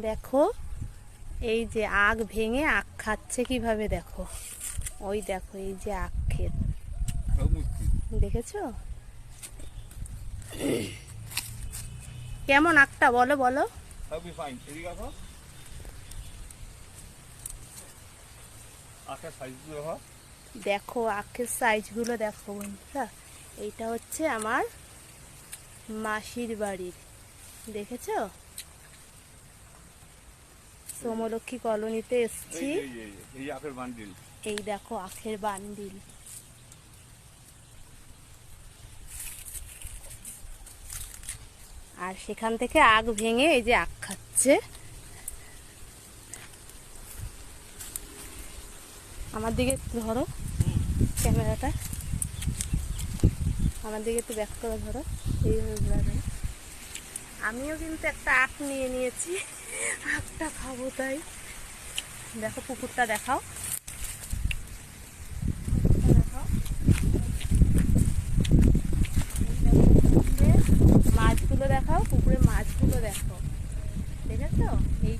দেখো এই যে আখ ভেঙে আখ খাচ্ছে কিভাবে, দেখো ওই দেখো এই যে আখ ক্ষেত, দেখেছো কেমন আখটা বলো বলো। দেখো আখের সাইজগুলো দেখো বন্ধুরা, এইটা হচ্ছে আমার মাসির বাড়ির, দেখেছো সোমলক্ষ্মী কলোনিতে এসছি। এই দেখো আখের বান্ডিল, আর সেখান থেকে আখ ভেঙে এই যে আখ খাচ্ছে। আমার দিকে একটু ধরো ক্যামেরাটা, আমার দিকে একটু ব্যাক করে ধরো, এইভাবে ঘোরানো। আমিও কিন্তু একটা আখ নিয়ে নিয়েছি, আখটা খাবো তাই। দেখো পুকুরটা দেখাও, মাছগুলো দেখাও, পুকুরে মাছগুলো দেখো, দেখেছো এই